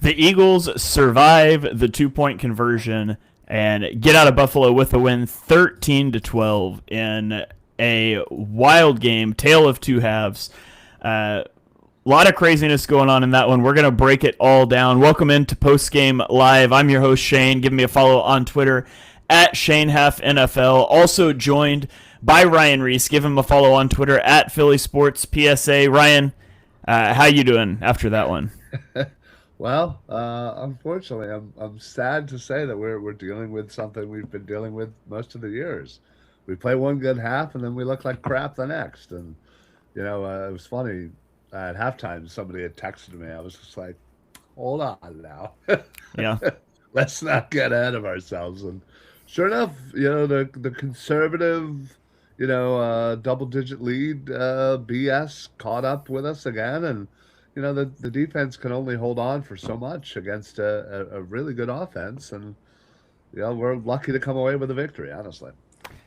The Eagles survive the 2-point conversion and get out of Buffalo with a win 13-12 in a wild game, tale of two halves. A lot of craziness going on in that one. We're going to break it all down. Welcome into Postgame Live. I'm your host, Shane. Give me a follow on Twitter at ShaneHalfNFL. Also joined by Ryan Reese. Give him a follow on Twitter at Philly Sports PSA. Ryan, how you doing after that one? Well, unfortunately, I'm sad to say that we're dealing with something we've been dealing with most of the years. We play one good half and then we look like crap the next. And it was funny at halftime. Somebody had texted me. I was just like, "Hold on now, Yeah. let's not get ahead of ourselves." And sure enough, the conservative, double digit lead BS caught up with us again, and the defense can only hold on for so much against a really good offense, and we're lucky to come away with a victory, honestly.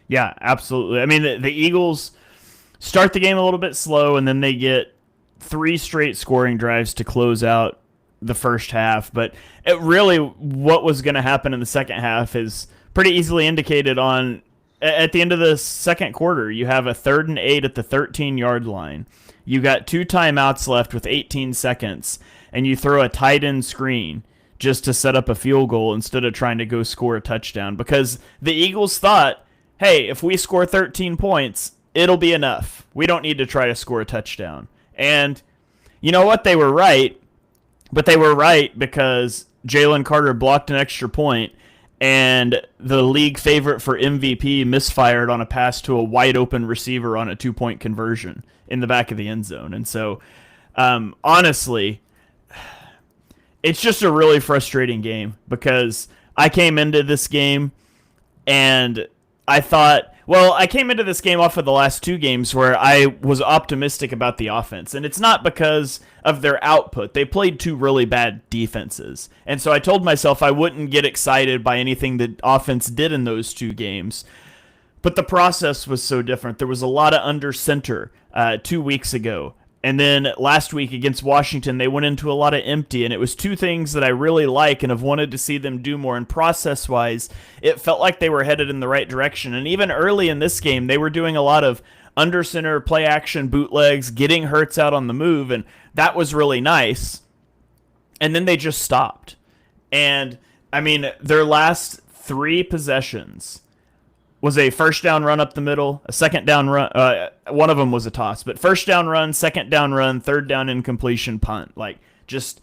Yeah, absolutely. I mean, the Eagles start the game a little bit slow, and then they get three straight scoring drives to close out the first half. But it really, what was going to happen in the second half is pretty easily indicated on at the end of the second quarter. You have a 3rd and 8 at the 13-yard line. You got two timeouts left with 18 seconds, and you throw a tight end screen just to set up a field goal instead of trying to go score a touchdown, because the Eagles thought, hey, if we score 13 points, it'll be enough. We don't need to try to score a touchdown. And you know what? They were right, but they were right because Jalen Carter blocked an extra point, and the league favorite for MVP misfired on a pass to a wide open receiver on a 2-point conversion in the back of the end zone. And so, honestly, it's just a really frustrating game because I came into this game and I came into this game off of the last two games where I was optimistic about the offense. And it's not because of their output. They played two really bad defenses. And so I told myself I wouldn't get excited by anything the offense did in those two games. But the process was so different. There was a lot of under center 2 weeks ago. And then last week against Washington, they went into a lot of empty, and it was two things that I really like and have wanted to see them do more. And process-wise, it felt like they were headed in the right direction. And even early in this game, they were doing a lot of under center play action bootlegs, getting Hurts out on the move, and that was really nice. And then they just stopped. And I mean, their last three possessions was a first down run up the middle, a second down run. One of them was a toss, but first down run, second down run, third down incompletion, punt. Like, just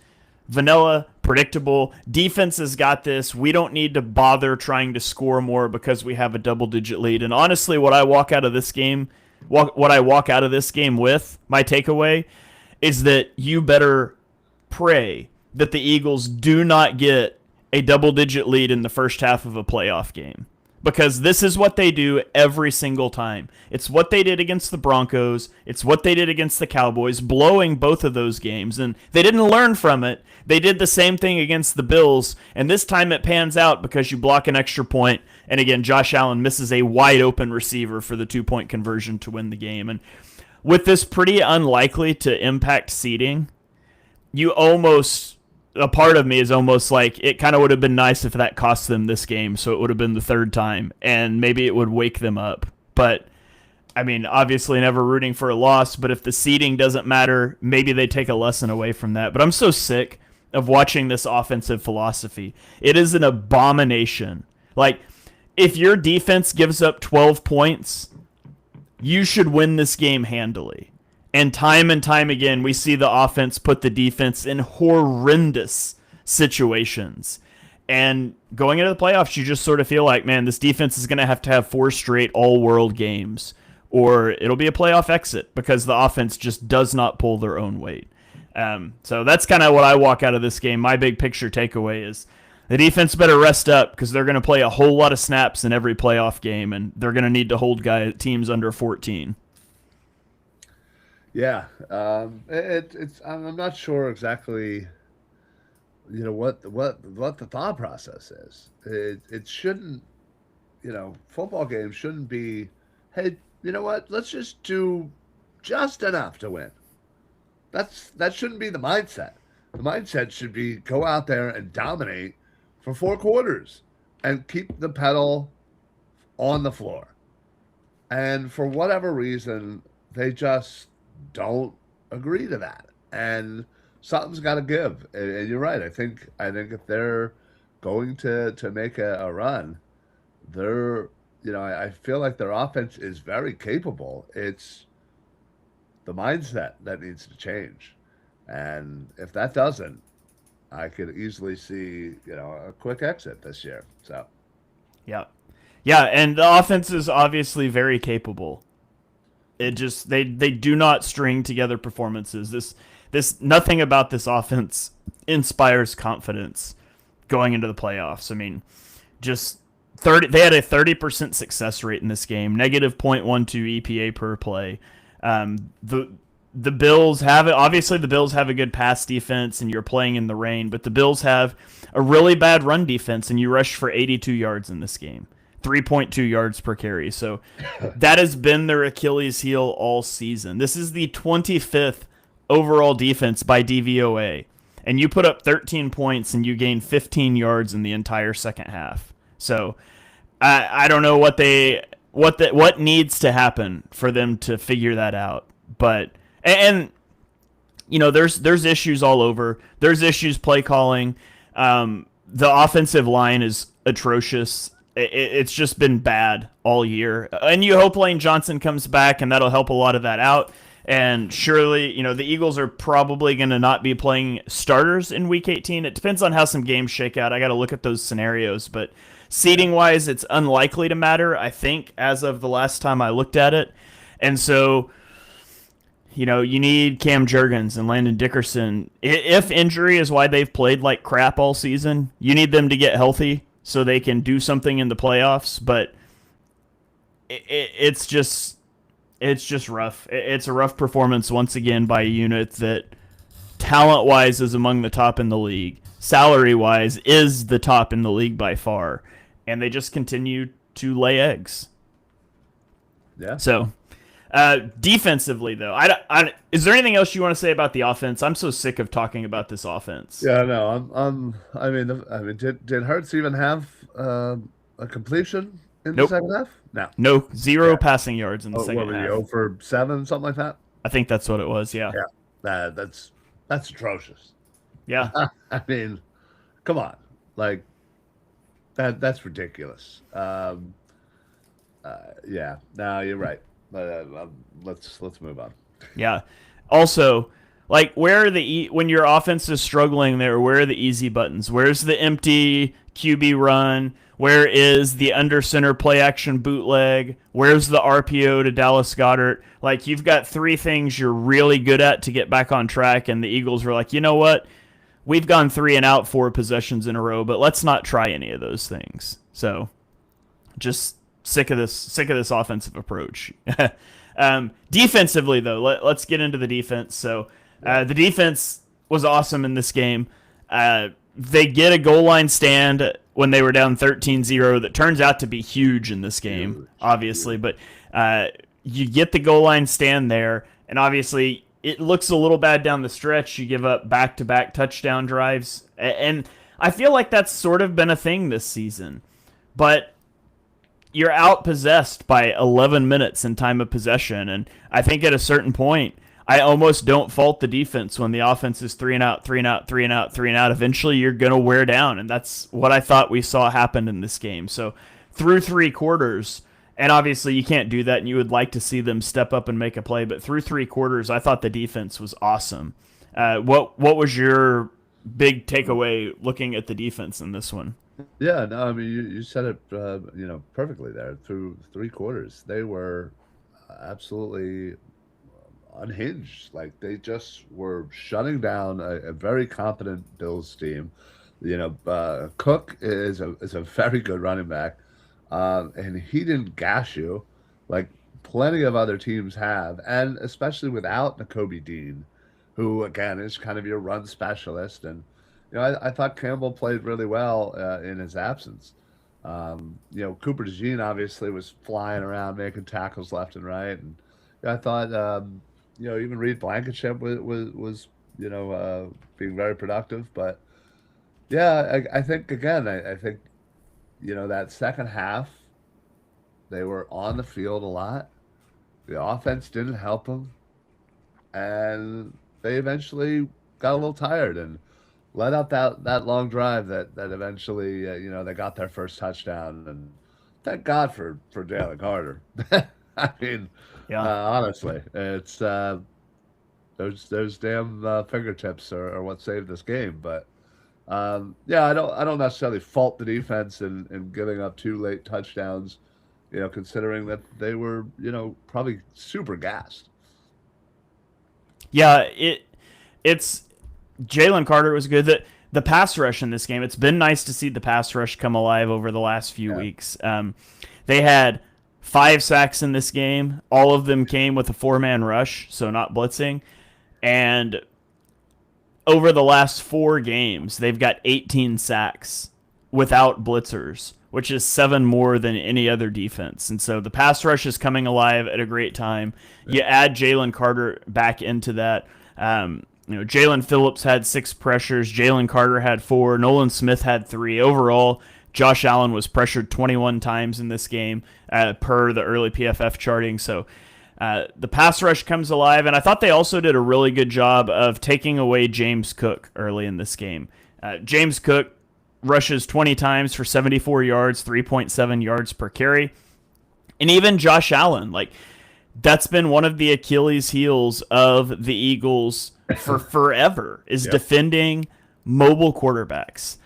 vanilla, predictable. Defense has got this. We don't need to bother trying to score more because we have a double-digit lead. And honestly, what I walk out of this game with, my takeaway, is that you better pray that the Eagles do not get a double-digit lead in the first half of a playoff game, because this is what they do every single time. It's what they did against the Broncos. It's what they did against the Cowboys, blowing both of those games. And they didn't learn from it. They did the same thing against the Bills, and this time it pans out because you block an extra point. And again, Josh Allen misses a wide open receiver for the 2-point conversion to win the game. And with this pretty unlikely to impact seeding, a part of me is almost like it kind of would have been nice if that cost them this game, so it would have been the third time, and maybe it would wake them up. But, I mean, obviously never rooting for a loss, but if the seeding doesn't matter, maybe they take a lesson away from that. But I'm so sick of watching this offensive philosophy. It is an abomination. Like, if your defense gives up 12 points, you should win this game handily. And time again, we see the offense put the defense in horrendous situations. And going into the playoffs, you just sort of feel like, man, this defense is going to have 4 straight all-world games, or it'll be a playoff exit because the offense just does not pull their own weight. So that's kind of what I walk out of this game. My big picture takeaway is the defense better rest up because they're going to play a whole lot of snaps in every playoff game, and they're going to need to hold teams under 14. Yeah, it's I'm not sure exactly, what the thought process is. It shouldn't, football games shouldn't be, hey, you know what? Let's just do just enough to win. That shouldn't be the mindset. The mindset should be go out there and dominate for 4 quarters and keep the pedal on the floor. And for whatever reason, they just don't agree to that. And something's got to give. And you're right. I think if they're going to make a run, they're I feel like their offense is very capable. It's the mindset that needs to change. And if that doesn't, I could easily see, a quick exit this year. So, Yeah. Yeah, and the offense is obviously very capable. It just they do not string together performances. This nothing about this offense inspires confidence going into the playoffs. I mean, just 30 they had a 30% success rate in this game, negative -0.12 EPA per play. The Bills have it. Obviously, the Bills have a good pass defense, and you're playing in the rain. But the Bills have a really bad run defense, and you rushed for 82 yards in this game, 3.2 yards per carry. So that has been their Achilles heel all season. This is the 25th overall defense by DVOA, and you put up 13 points and you gain 15 yards in the entire second half. So I don't know what needs to happen for them to figure that out, but. And there's issues all over. There's issues play calling. The offensive line is atrocious. It's just been bad all year. And you hope Lane Johnson comes back, and that'll help a lot of that out. And surely, the Eagles are probably going to not be playing starters in Week 18. It depends on how some games shake out. I got to look at those scenarios. But seeding-wise, it's unlikely to matter, I think, as of the last time I looked at it. And so... you need Cam Jurgens and Landon Dickerson. If injury is why they've played like crap all season, you need them to get healthy so they can do something in the playoffs. But it's just rough. It's a rough performance once again by a unit that talent-wise is among the top in the league. Salary-wise is the top in the league by far. And they just continue to lay eggs. Yeah. So... defensively, though, is there anything else you want to say about the offense? I'm so sick of talking about this offense. Yeah, no, did Hurts even have a completion in Nope. the second half? No. No, zero passing yards in the second What were half. 0 for 7, something like that? I think that's what it was, yeah. Yeah, that's atrocious. Yeah. I mean, come on. Like, that's ridiculous. Yeah, no, you're right. Let's move on. Yeah. Also, like, where are when your offense is struggling there, where are the easy buttons? Where's the empty QB run? Where is the under center play action bootleg? Where's the RPO to Dallas Goedert? Like, you've got three things you're really good at to get back on track, and the Eagles were like, you know what? We've gone 3 and out 4 possessions in a row, but let's not try any of those things. So, just sick of this offensive approach. Defensively, though, let's get into the defense. So the defense was awesome in this game. They get a goal line stand when they were down 13-0 that turns out to be huge in this game, obviously. But you get the goal line stand there, and obviously it looks a little bad down the stretch. You give up back-to-back touchdown drives. And I feel like that's sort of been a thing this season. But you're outpossessed by 11 minutes in time of possession. And I think at a certain point, I almost don't fault the defense when the offense is 3 and out, 3 and out, 3 and out, 3 and out. Eventually, you're going to wear down. And that's what I thought we saw happen in this game. So through 3 quarters, and obviously you can't do that, and you would like to see them step up and make a play. But through 3 quarters, I thought the defense was awesome. What was your big takeaway looking at the defense in this one? Yeah, no, I mean you said it, perfectly there. Through 3 quarters, they were absolutely unhinged. Like, they just were shutting down a very competent Bills team. Cook is a very good running back, and he didn't gash you like plenty of other teams have, and especially without Nakobe Dean, who again is kind of your run specialist. And I thought Campbell played really well in his absence. Cooper DeJean obviously was flying around making tackles left and right, and I thought even Reed Blankenship was being very productive. But yeah, I think again, I think that second half they were on the field a lot. The offense didn't help them, and they eventually got a little tired and let out that long drive that eventually they got their first touchdown. And thank God for Jalen Carter. I mean, Yeah. honestly, it's those damn fingertips are what saved this game. But yeah, I don't necessarily fault the defense in giving up two late touchdowns. Considering that they were probably super gassed. Yeah, it's Jalen Carter was good. The pass rush in this game, it's been nice to see the pass rush come alive over the last few Yeah. weeks. They had 5 sacks in this game. All of them came with a 4-man rush, so not blitzing. And over the last 4 games, they've got 18 sacks without blitzers, which is 7 more than any other defense. And so the pass rush is coming alive at a great time. You add Jalen Carter back into that. Jalen Phillips had 6 pressures. Jalen Carter had 4. Nolan Smith had 3. Overall, Josh Allen was pressured 21 times in this game per the early PFF charting. So the pass rush comes alive, and I thought they also did a really good job of taking away James Cook early in this game. James Cook rushes 20 times for 74 yards, 3.7 yards per carry. And even Josh Allen, that's been one of the Achilles heels of the Eagles for forever, is defending mobile quarterbacks.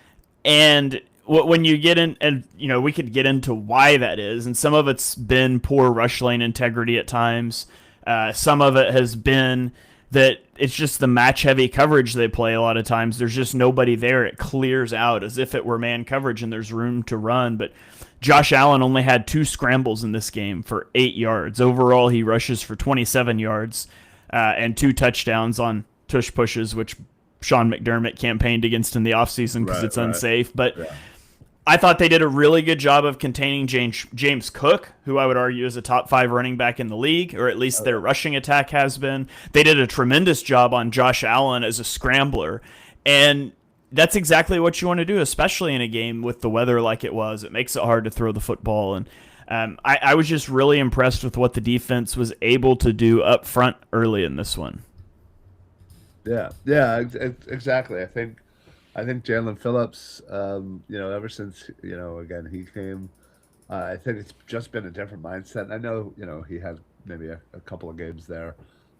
And when you get in, and we could get into why that is, and some of it's been poor rush lane integrity at times. Some of it has been that it's just the match-heavy coverage they play a lot of times. There's just nobody there. It clears out as if it were man coverage and there's room to run. But Josh Allen only had 2 scrambles in this game for 8 yards. Overall, he rushes for 27 yards and 2 touchdowns on tush pushes, which Sean McDermott campaigned against in the offseason because it's unsafe. But yeah. I thought they did a really good job of containing James Cook, who I would argue is a top 5 running back in the league, or at least their rushing attack has been. They did a tremendous job on Josh Allen as a scrambler, and that's exactly what you want to do, especially in a game with the weather like it was. It makes it hard to throw the football, and I was just really impressed with what the defense was able to do up front early in this one. Yeah, exactly. I think Jalen Phillips, ever since, again, he came, I think it's just been a different mindset. I know, he had maybe a couple of games there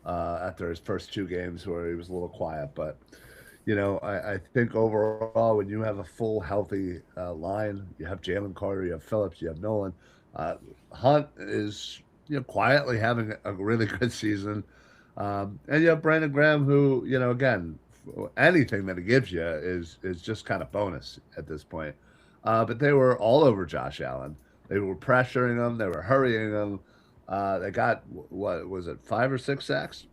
after his first 2 games where he was a little quiet. But, I think overall, when you have a full, healthy line, you have Jalen Carter, you have Phillips, you have Nolan. Hunt is, quietly having a really good season. And you have Brandon Graham, who, again, anything that he gives you is just kind of bonus at this point. But they were all over Josh Allen. They were pressuring him. They were hurrying him. They got, what was it, 5 or 6 sacks?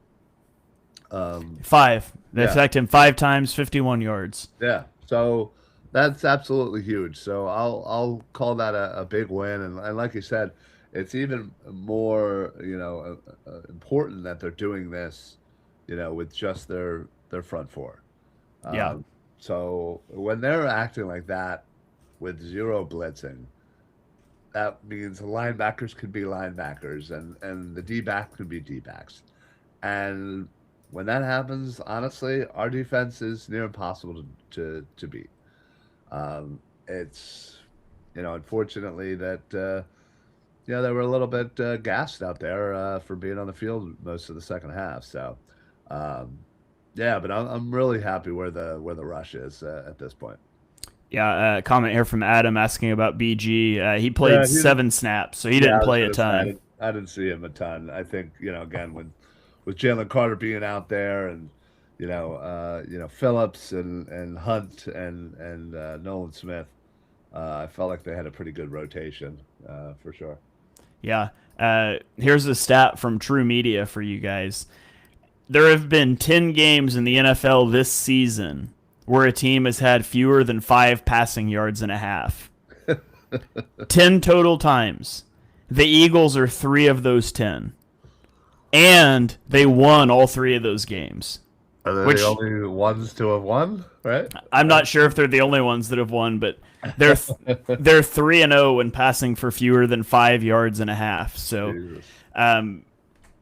5. They sacked him 5 times, 51 yards. Yeah. So that's absolutely huge. So I'll call that a big win. And like you said, it's even more, important that they're doing this, with just their front 4. So when they're acting like that with 0 blitzing, that means the linebackers could be linebackers and the D-back could be D-backs. And when that happens, honestly, our defense is near impossible to beat. It's, unfortunately that, they were a little bit gassed out there for being on the field most of the second half. So, yeah, but I'm really happy where the rush is at this point. Yeah, comment here from Adam asking about BG. He played 7 snaps, so he didn't play a ton. I didn't see him a ton. I think again with Jalen Carter being out there and Phillips and Hunt and Nolan Smith, I felt like they had a pretty good rotation for sure. Yeah. Here's a stat from True Media for you guys. There have been 10 games in the NFL this season where a team has had fewer than 5 passing yards and a half. 10 total times. The Eagles are 3 of those 10. And they won all 3 of those games. Are they the which only ones to have won? Right? I'm not sure if they're the only ones that have won, but they're they're 3-0 when passing for fewer than 5 yards and a half. So Jesus, um,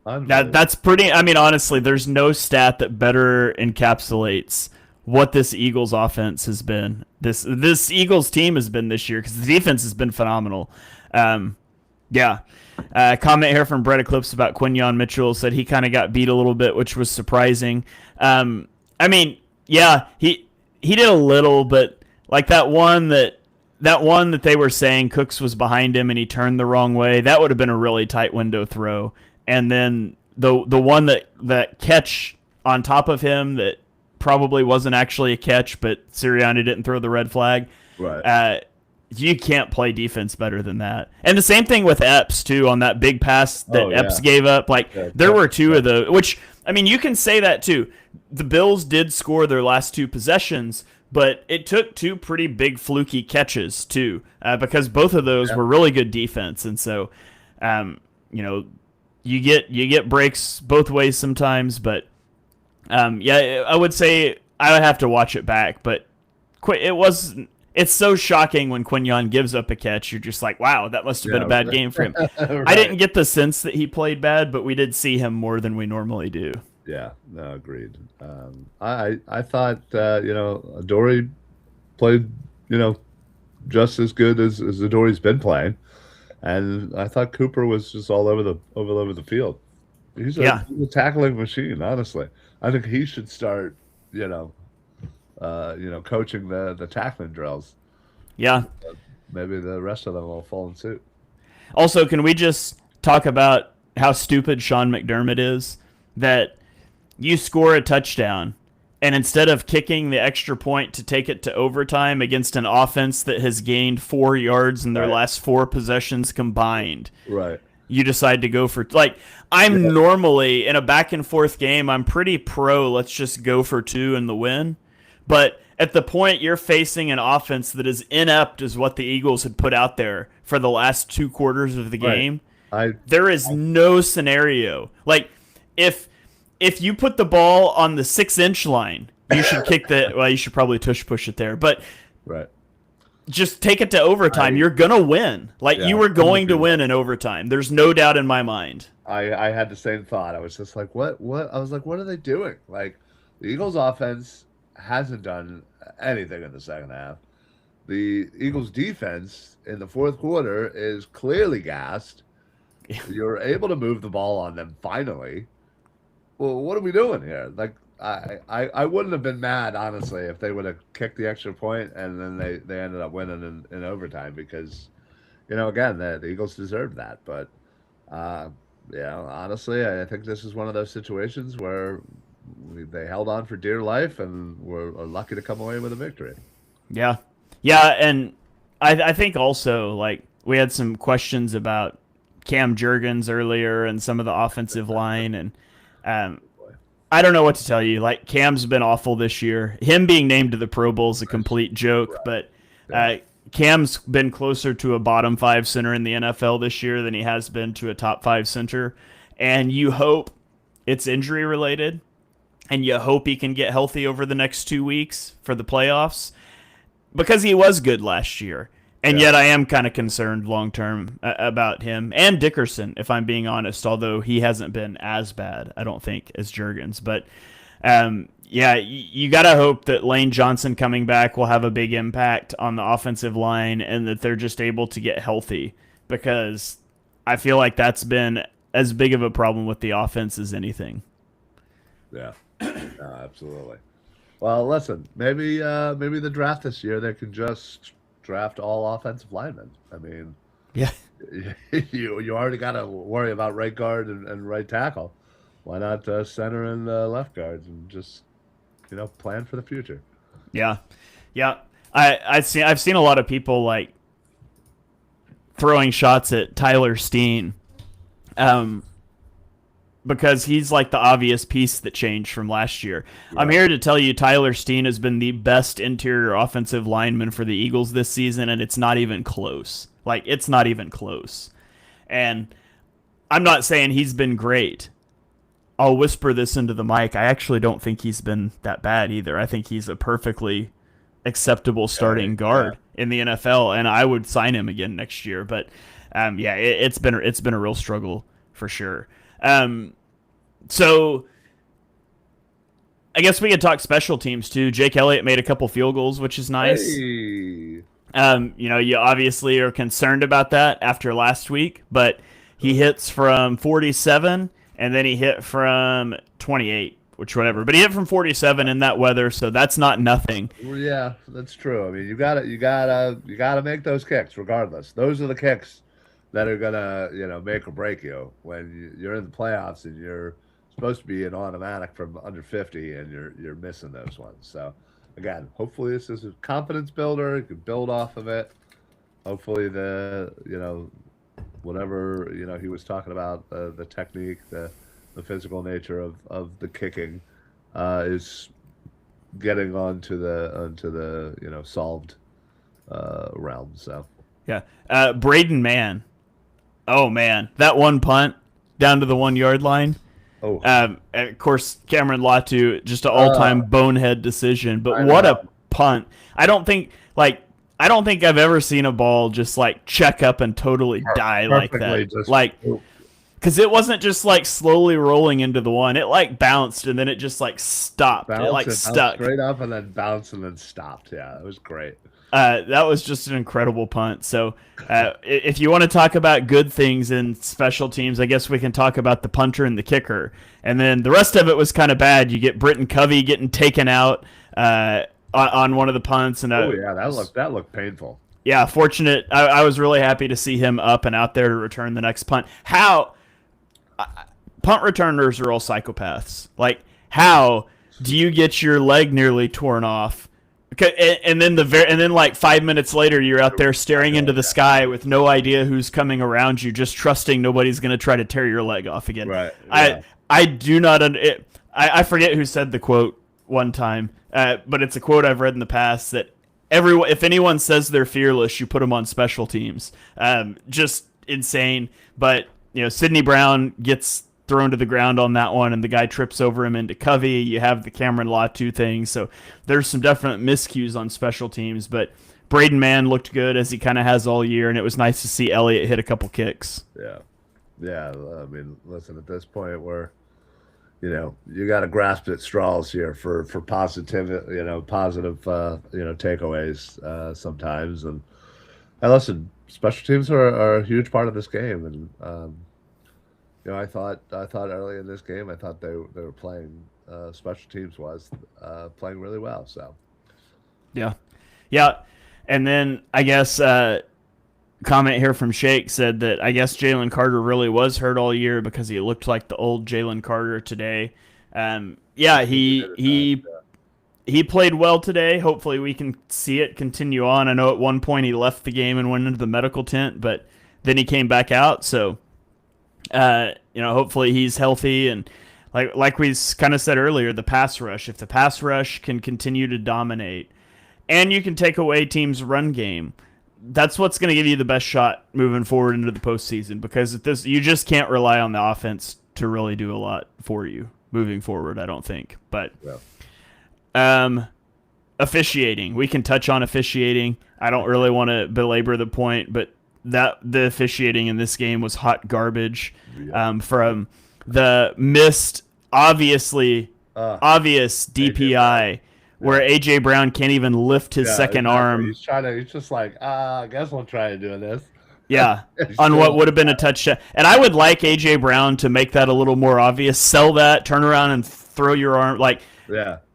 unbelievable. that's pretty. I mean, honestly, there's no stat that better encapsulates what this Eagles offense has been. This Eagles team has been this year because the defense has been phenomenal. Um, yeah. Comment here from Brett Eclipse about Quinyon Mitchell said he kind of got beat a little bit, which was surprising. I mean, yeah, he did a little, but like that one that they were saying Cooks was behind him and he turned the wrong way, that would have been a really tight window throw. And then the one that catch on top of him that probably wasn't actually a catch, but Sirianni didn't throw the red flag. Right. You can't play defense better than that. And the same thing with Epps too on that big pass that Oh, yeah. Epps gave up. Like Yeah, there were two yeah. of those, which I mean you can say that too. The Bills did score their last two possessions, but it took two pretty big fluky catches too, because both of those Yeah. were really good defense. And so, you know, you get breaks both ways sometimes. But yeah, I would say I would have to watch it back, but it was. It's so shocking when Quinyon gives up a catch. You're just like, wow, that must have been a bad game for him. Right. I didn't get the sense that he played bad, but we did see him more than we normally do. Yeah, no, agreed. I thought Adoree played just as good as Adoree's been playing, and I thought Cooper was just all over the field. Yeah. He's a tackling machine. Honestly, I think he should start coaching the tackling drills. Yeah. Maybe the rest of them will fall in suit. Also, can we just talk about how stupid Sean McDermott is? That you score a touchdown, and instead of kicking the extra point to take it to overtime against an offense that has gained 4 yards in their Right. last 4 possessions combined, Right. you decide to go for I'm normally in a back and forth game, I'm pretty pro let's just go for 2 and the win. But at the point you're facing an offense that is inept as what the Eagles had put out there for the last 2 quarters of the Right. game, I there is no scenario. Like if you put the ball on the 6-inch line, you should kick the well, you should probably tush push it there, but right. just take it to overtime. You're gonna win. Like Yeah, you were I'm going with to you. win in overtime. There's no doubt in my mind. I had the same thought. I was just like, what? I was like, what are they doing? Like, the Eagles' offense hasn't done anything in the second half. The Eagles' defense in the fourth quarter is clearly gassed. You're able to move the ball on them finally. Well, what are we doing here? Like, I wouldn't have been mad, honestly, if they would have kicked the extra point and then they ended up winning in overtime because, again, the Eagles deserved that. But, honestly, I think this is one of those situations where they held on for dear life and were lucky to come away with a victory. Yeah. Yeah, and I think also like we had some questions about Cam Jurgens earlier and some of the offensive line, and I don't know what to tell you. Like Cam's been awful this year. Him being named to the Pro Bowl is a complete joke, but Cam's been closer to a bottom 5 center in the NFL this year than he has been to a top 5 center, and you hope it's injury related, and you hope he can get healthy over the next 2 weeks for the playoffs, because he was good last year. And yet I am kind of concerned long term about him and Dickerson, if I'm being honest, although he hasn't been as bad, I don't think, as Jurgens. But you got to hope that Lane Johnson coming back will have a big impact on the offensive line and that they're just able to get healthy, because I feel like that's been as big of a problem with the offense as anything. Yeah, no, absolutely. Well, listen, maybe the draft this year they could just draft all offensive linemen. I mean, Yeah. you already got to worry about right guard and right tackle. Why not center and left guards and just plan for the future? Yeah. I've seen a lot of people like throwing shots at Tyler Steen, because he's like the obvious piece that changed from last year. Yeah. I'm here to tell you Tyler Steen has been the best interior offensive lineman for the Eagles this season, and it's not even close. Like, it's not even close. And I'm not saying he's been great, I'll whisper this into the mic. I actually don't think he's been that bad either. I think he's a perfectly acceptable starting guard in the NFL, and I would sign him again next year. But it's been a real struggle for sure. So I guess we could talk special teams too. Jake Elliott made a couple field goals, which is nice. Hey. You obviously are concerned about that after last week, but he hits from 47 and then he hit from 28, which whatever. But he hit from 47 in that weather, so that's not nothing. Well, yeah, that's true. I mean, you gotta make those kicks regardless. Those are the kicks that are gonna, make or break you when you're in the playoffs and you're supposed to be an automatic from under 50 and you're missing those ones. So again, hopefully this is a confidence builder. You can build off of it. Hopefully whatever, he was talking about, the technique, the physical nature of the kicking is getting onto the solved realm. So yeah. Braden Mann. Oh man, that one punt down to the 1 yard line. Oh, of course, Cameron Latu, just an all-time bonehead decision. But what a punt! I don't think I've ever seen a ball just like check up and totally die like that. Because it wasn't just like slowly rolling into the one; it like bounced and then it just like stopped. It like stuck straight up and then bounced and then stopped. Yeah, it was great. That was just an incredible punt. So if you want to talk about good things in special teams, I guess we can talk about the punter and the kicker. And then the rest of it was kind of bad. You get Britton Covey getting taken out on one of the punts. And that looked painful. Yeah, fortunate. I was really happy to see him up and out there to return the next punt. Punt returners are all psychopaths. Like, how do you get your leg nearly torn off? And then like 5 minutes later, you're out there staring into the sky with no idea who's coming around you, just trusting nobody's going to try to tear your leg off again. Right. Yeah. I do not. I forget who said the quote one time, but it's a quote I've read in the past that if anyone says they're fearless, you put them on special teams. Just insane. But Sidney Brown gets thrown to the ground on that one, and the guy trips over him into Covey. You have the Cameron Latu thing, so there's some definite miscues on special teams, but Braden Mann looked good, as he kind of has all year, and it was nice to see Elliott hit a couple kicks. Yeah. I mean, listen, at this point where you got to grasp at straws here for positive takeaways sometimes, and listen, special teams are a huge part of this game, and I thought early in this game, I thought they were playing, special teams was playing really well. So, yeah, and then I guess comment here from Shake said that I guess Jalen Carter really was hurt all year because he looked like the old Jalen Carter today. He played well today. Hopefully, we can see it continue on. I know at one point he left the game and went into the medical tent, but then he came back out. So. Hopefully he's healthy, and like we kind of said earlier, the pass rush. If the pass rush can continue to dominate, and you can take away teams' run game, that's what's going to give you the best shot moving forward into the postseason. Because you just can't rely on the offense to really do a lot for you moving forward. I don't think, but officiating. We can touch on officiating. I don't really want to belabor the point, but the officiating in this game was hot garbage. From the missed, obvious DPI, where AJ Brown can't even lift his second arm. He's just like, I guess we'll try doing this. Yeah, on what would have been a touchdown. And I would like AJ Brown to make that a little more obvious. Sell that, turn around and throw your arm. If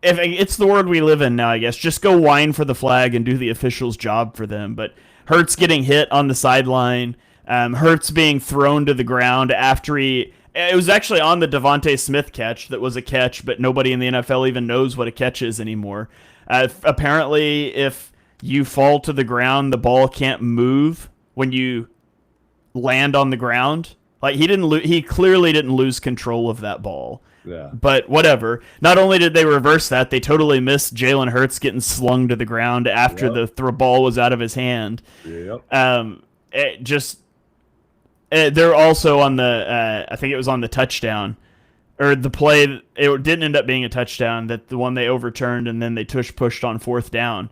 it's the world we live in now, I guess. Just go whine for the flag and do the official's job for them. But Hurts getting hit on the sideline, Hurts being thrown to the ground after it was actually on the Devontae Smith catch that was a catch, but nobody in the NFL even knows what a catch is anymore. Apparently, if you fall to the ground, the ball can't move when you land on the ground. Like he clearly didn't lose control of that ball. Yeah. But whatever. Not only did they reverse that, they totally missed Jalen Hurts getting slung to the ground after the ball was out of his hand. Yep. They're also on the I think it was on the touchdown or the play, it didn't end up being a touchdown. That the one they overturned and then they pushed on fourth down.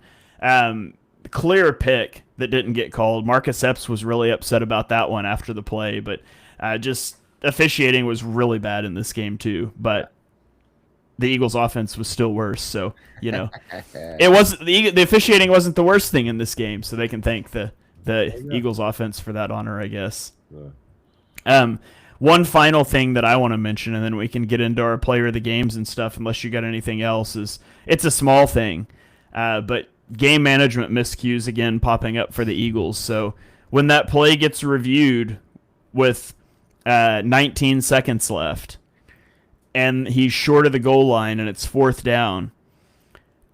Clear pick that didn't get called. Marcus Epps was really upset about that one after the play, but just officiating was really bad in this game too. But the Eagles' offense was still worse, so it wasn't the officiating wasn't the worst thing in this game. So they can thank the Eagles' offense for that honor, I guess. One final thing that I want to mention, and then we can get into our player of the games and stuff. Unless you got anything else, is it's a small thing, but game management miscues again popping up for the Eagles. So when that play gets reviewed with 19 seconds left and he's short of the goal line and it's fourth down,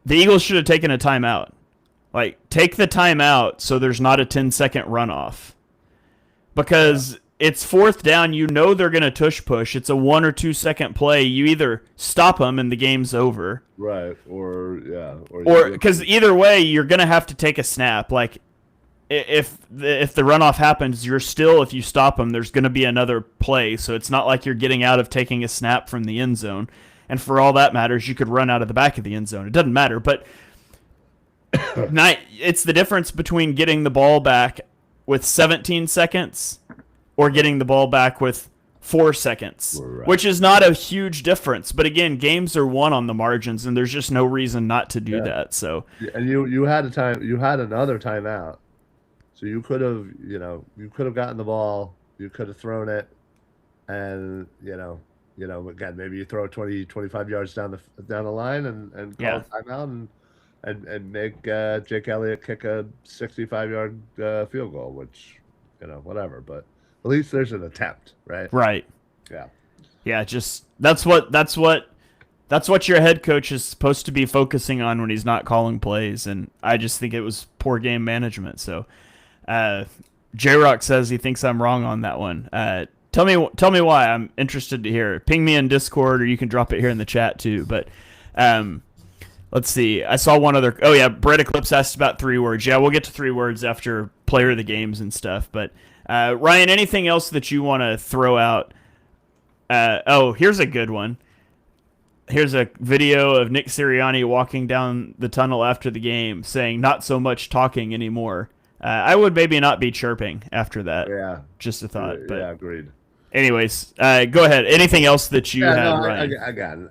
the Eagles should have taken a timeout. Like, take the timeout so there's not a 10-second runoff. Because it's fourth down, they're going to tush push. It's a 1 or 2 second play. You either stop them and the game's over. Right. Or because either way, you're going to have to take a snap. Like, if the runoff happens, if you stop them, there's going to be another play. So it's not like you're getting out of taking a snap from the end zone. And for all that matters, you could run out of the back of the end zone. It doesn't matter. But it's the difference between getting the ball back with 17 seconds or getting the ball back with 4 seconds, right, which is not a huge difference. But again, games are won on the margins, and there's just no reason not to do that. So, and you had another timeout, so you could have gotten the ball, you could have thrown it, and again, maybe you throw it 20, 25 yards down the line and call a timeout and make Jake Elliott kick a 65-yard field goal, which whatever, but at least there's an attempt, right? Right. Yeah. Yeah, just that's what your head coach is supposed to be focusing on when he's not calling plays, and I just think it was poor game management. So, J-Rock says he thinks I'm wrong on that one. Tell me why. I'm interested to hear. Ping me in Discord, or you can drop it here in the chat too. But let's see. I saw one other. Oh yeah, Brett Eclipse asked about 3 words. Yeah, we'll get to 3 words after player of the games and stuff. But Ryan, anything else that you want to throw out? Here's a good one. Here's a video of Nick Sirianni walking down the tunnel after the game saying, "Not so much talking anymore." I would maybe not be chirping after that. Yeah. Just a thought. But yeah, agreed. Anyways, go ahead. Anything else that you had, Ryan? Again,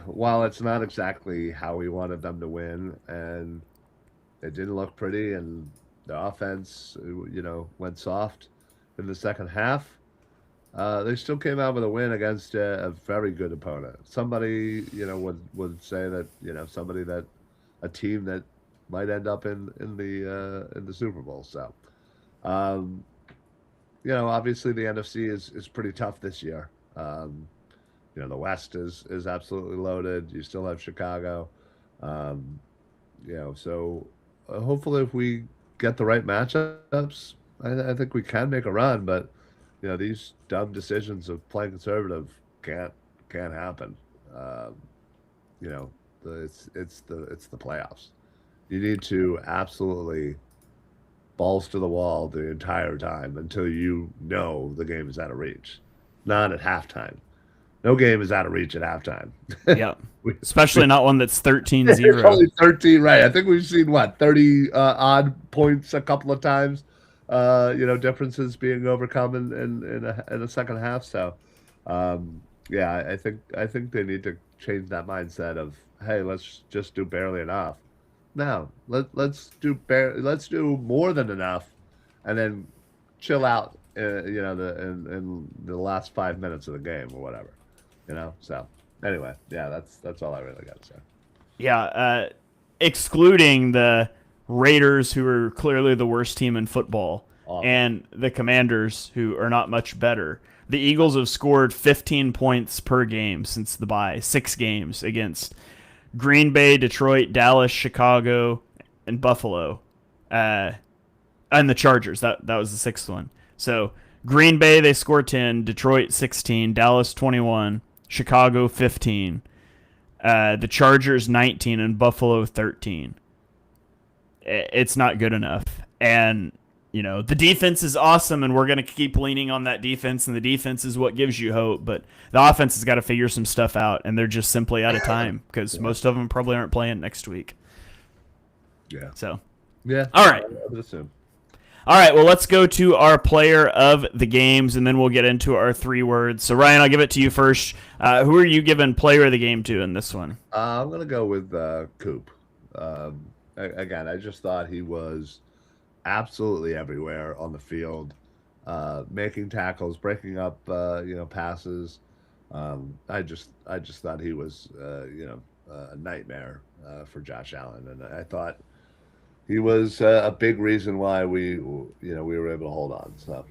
while it's not exactly how we wanted them to win, and it didn't look pretty, and the offense, went soft in the second half, they still came out with a win against a very good opponent. Somebody, would say that, a team that might end up in the Super Bowl. So, obviously the NFC is pretty tough this year. The West is absolutely loaded. You still have Chicago. So hopefully if we get the right matchups, I think we can make a run. But these dumb decisions of playing conservative can't happen. It's the playoffs. You need to absolutely balls to the wall the entire time until the game is out of reach. Not at halftime. No game is out of reach at halftime. Yeah. Especially not one that's 13-0. Only 13, right. I think we've seen, 30 odd points a couple of times, differences being overcome in a second half. So, I think they need to change that mindset of, hey, let's just do barely enough. No, let's do more than enough, and then chill out. In the last 5 minutes of the game or whatever. So anyway, yeah, that's all I really got to say. Yeah, excluding the Raiders, who are clearly the worst team in football, and the Commanders, who are not much better. The Eagles have scored 15 points per game since the bye, 6 games against Green Bay, Detroit, Dallas, Chicago, and Buffalo, and the Chargers. That was the 6th one. So Green Bay, they score 10, Detroit 16, Dallas 21, Chicago 15, the Chargers 19, and Buffalo 13. It's not good enough. And the defense is awesome and we're going to keep leaning on that defense, and the defense is what gives you hope. But the offense has got to figure some stuff out, and they're just simply out of time because most of them probably aren't playing next week. Yeah. So, yeah. All right. I would assume. All right, well, let's go to our player of the games, and then we'll get into our 3 words. So, Ryan, I'll give it to you first. Who are you giving player of the game to in this one? I'm going to go with Coop. Again, I just thought he was absolutely everywhere on the field, making tackles, breaking up, passes. I just thought he was, a nightmare for Josh Allen, and I thought he was a big reason why we were able to hold on. So,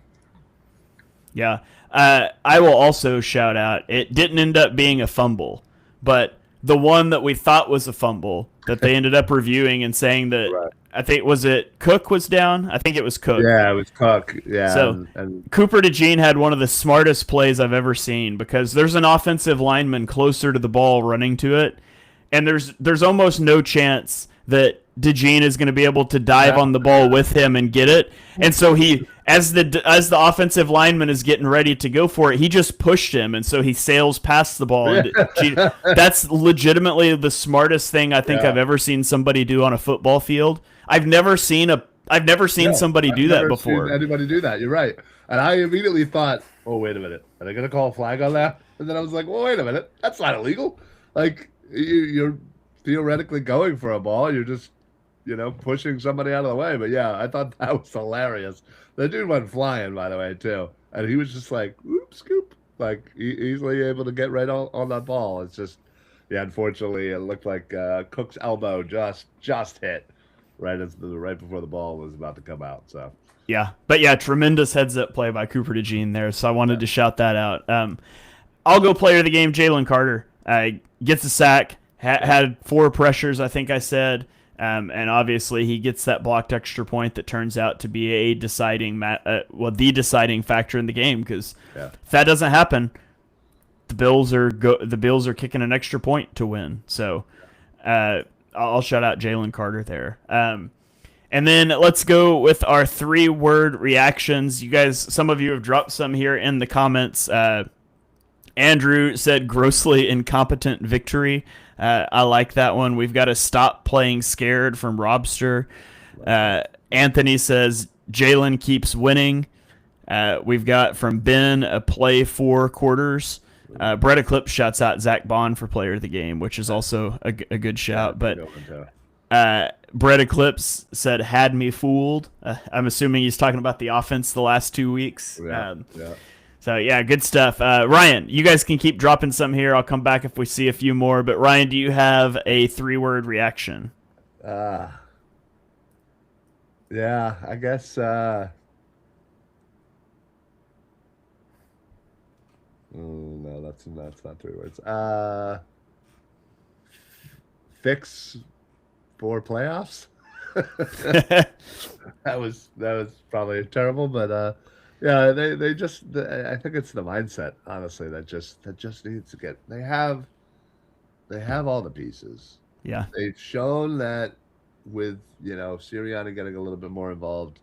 yeah, I will also shout out. It didn't end up being a fumble, but the one that we thought was a fumble that they ended up reviewing and saying that right. I think Cook was down. I think it was Cook. Yeah, it was Cook. Yeah. So and Cooper DeJean had one of the smartest plays I've ever seen because there's an offensive lineman closer to the ball running to it, and there's almost no chance that DeJean is going to be able to dive on the ball with him and get it. And so he, as the offensive lineman is getting ready to go for it, he just pushed him, and so he sails past the ball. And that's legitimately the smartest thing I think I've ever seen somebody do on a football field. I've never seen somebody do that before. Anybody do that? You're right. And I immediately thought, oh, wait a minute, are they going to call a flag on that? And then I was like, well, wait a minute, that's not illegal. Like you're theoretically going for a ball, you're just pushing somebody out of the way. But yeah, I thought that was hilarious. The dude went flying, by the way, too, and he was just like, whoop, scoop, like easily able to get right on that ball. It's just, yeah, unfortunately, it looked like Cook's elbow just hit right before the ball was about to come out. So yeah, but yeah, tremendous heads up play by Cooper DeJean there. So I wanted to shout that out. I'll go player of the game, Jalen Carter. Gets a sack, had 4 pressures, I think I said. And obviously he gets that blocked extra point that turns out to be the deciding factor in the game. Because if that doesn't happen, the Bills are kicking an extra point to win. So I'll shout out Jalen Carter there. And then let's go with our 3-word reactions. You guys, some of you have dropped some here in the comments. Andrew said grossly incompetent victory. I like that one. We've got to stop playing scared from Robster. Anthony says Jalen keeps winning. We've got from Ben a play 4 quarters. Brett Eclipse shouts out Zach Bond for player of the game, which is also a good shout. But Brett Eclipse said had me fooled. I'm assuming he's talking about the offense the last 2 weeks. Yeah. So, yeah, good stuff. Ryan, you guys can keep dropping some here. I'll come back if we see a few more. But, Ryan, do you have a 3-word reaction? Yeah, I guess. No, that's not 3 words. Fix for playoffs. That was probably terrible, but yeah, they just I think it's the mindset, honestly, that just needs to get. They have all the pieces. Yeah, they've shown that with Sirianni getting a little bit more involved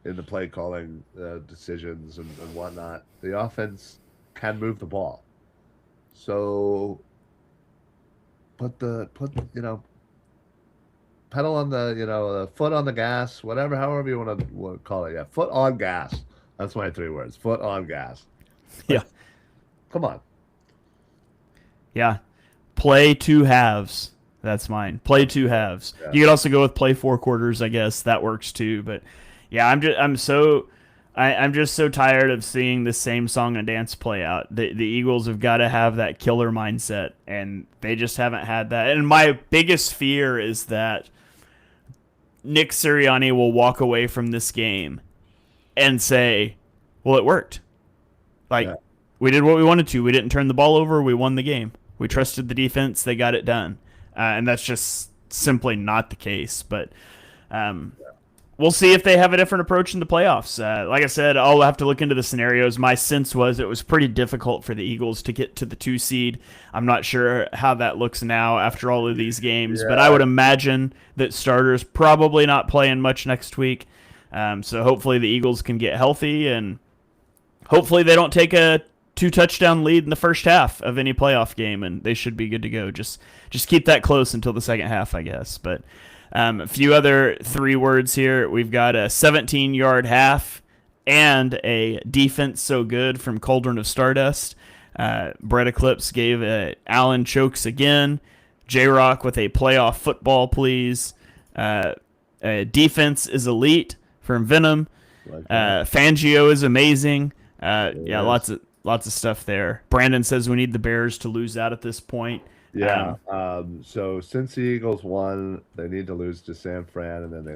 in the play calling decisions and whatnot, the offense can move the ball. So put pedal on the foot on the gas, however you want to call it. Yeah, foot on gas. That's my 3 words. Foot on gas. Yeah. Come on. Yeah. Play 2 halves. That's mine. Play 2 halves. Yeah. You could also go with play 4 quarters, I guess. That works too. But yeah, I'm just so tired of seeing the same song and dance play out. The Eagles have got to have that killer mindset, and they just haven't had that. And my biggest fear is that Nick Sirianni will walk away from this game and say, well, it worked. We did what we wanted to. We didn't turn the ball over. We won the game. We trusted the defense. They got it done. And that's just simply not the case. But we'll see if they have a different approach in the playoffs. Like I said, I'll have to look into the scenarios. My sense was it was pretty difficult for the Eagles to get to the 2 seed. I'm not sure how that looks now after all of these games. But I would imagine that starters probably not playing much next week. So hopefully the Eagles can get healthy, and hopefully they don't take a 2-touchdown lead in the first half of any playoff game, and they should be good to go. Just keep that close until the second half, I guess. But a few other 3 words here. We've got a 17-yard half and a defense so good from Cauldron of Stardust. Brett Eclipse gave Allen chokes again. J-Rock with a playoff football, please. Defense is elite from Venom. Fangio is amazing. Yeah, lots of stuff there. Brandon says we need the Bears to lose out at this point. Yeah. So since the Eagles won, they need to lose to San Fran, and then they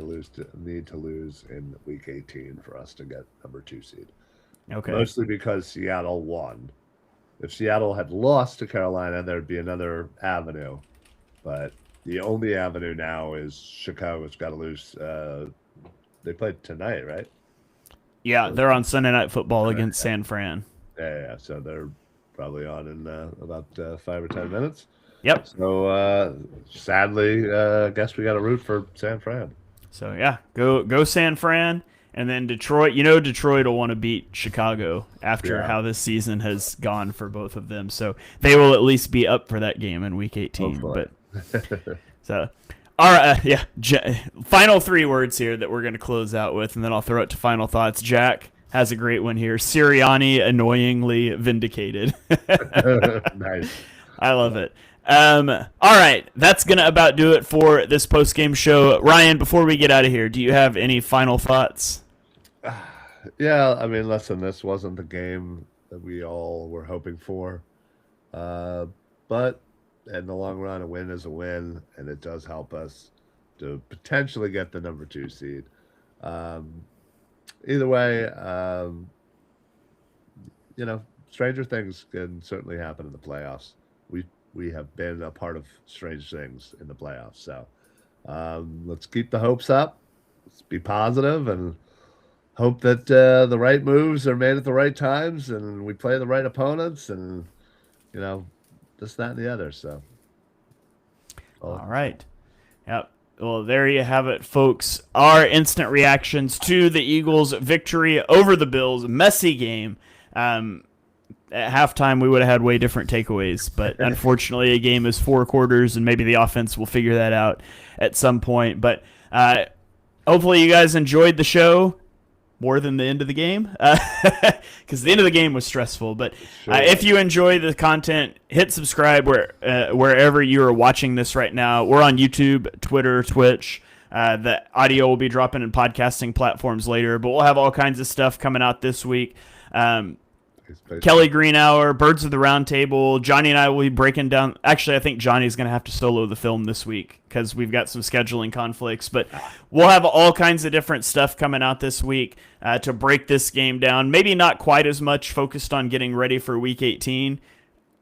need to lose in Week 18 for us to get number 2 seed. Okay. Mostly because Seattle won. If Seattle had lost to Carolina, there'd be another avenue. But the only avenue now is Chicago's got to lose. They played tonight, right? Yeah, they're on Sunday Night Football against San Fran. Yeah. So they're probably on in about 5 or 10 minutes. Yep. So sadly, I guess we got to root for San Fran. So yeah, go San Fran, and then Detroit. You know Detroit will want to beat Chicago after how this season has gone for both of them. So they will at least be up for that game in Week 18. Hopefully. But so. All right, final 3 words here that we're going to close out with, and then I'll throw it to final thoughts. Jack has a great one here. Sirianni annoyingly vindicated. Nice. I love it. All right, that's going to about do it for this post-game show. Ryan, before we get out of here, do you have any final thoughts? Yeah, I mean, listen, this wasn't the game that we all were hoping for. But in the long run, a win is a win, and it does help us to potentially get the number 2 seed. Either way, stranger things can certainly happen in the playoffs. We have been a part of strange things in the playoffs. So let's keep the hopes up. Let's be positive and hope that the right moves are made at the right times, and we play the right opponents, and this, that, and the other. So, all right. Yep. Well, there you have it, folks. Our instant reactions to the Eagles' victory over the Bills. Messy game. At halftime, we would have had way different takeaways, but unfortunately, a game is 4 quarters, and maybe the offense will figure that out at some point. But hopefully, you guys enjoyed the show more than the end of the game, because the end of the game was stressful. But if you enjoy the content, hit subscribe wherever you are watching this right now. We're on YouTube, Twitter, Twitch. The audio will be dropping in podcasting platforms later, but we'll have all kinds of stuff coming out this week. Kelly Green Hour, Birds of the Round Table. Johnny and I will be breaking down. Actually, I think Johnny's going to have to solo the film this week because we've got some scheduling conflicts. But we'll have all kinds of different stuff coming out this week to break this game down. Maybe not quite as much focused on getting ready for Week 18.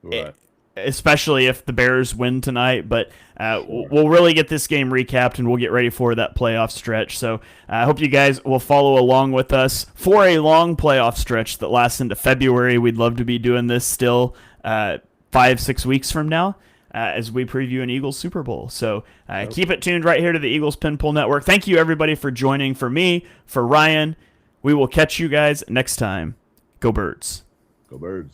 Right. Especially if the Bears win tonight, but we'll really get this game recapped and we'll get ready for that playoff stretch. So I hope you guys will follow along with us for a long playoff stretch that lasts into February. We'd love to be doing this still 5-6 weeks from now as we preview an Eagles Super Bowl. So keep it tuned right here to the Eagles Pinpool Network. Thank you, everybody, for joining. For me, for Ryan, we will catch you guys next time. Go Birds. Go Birds.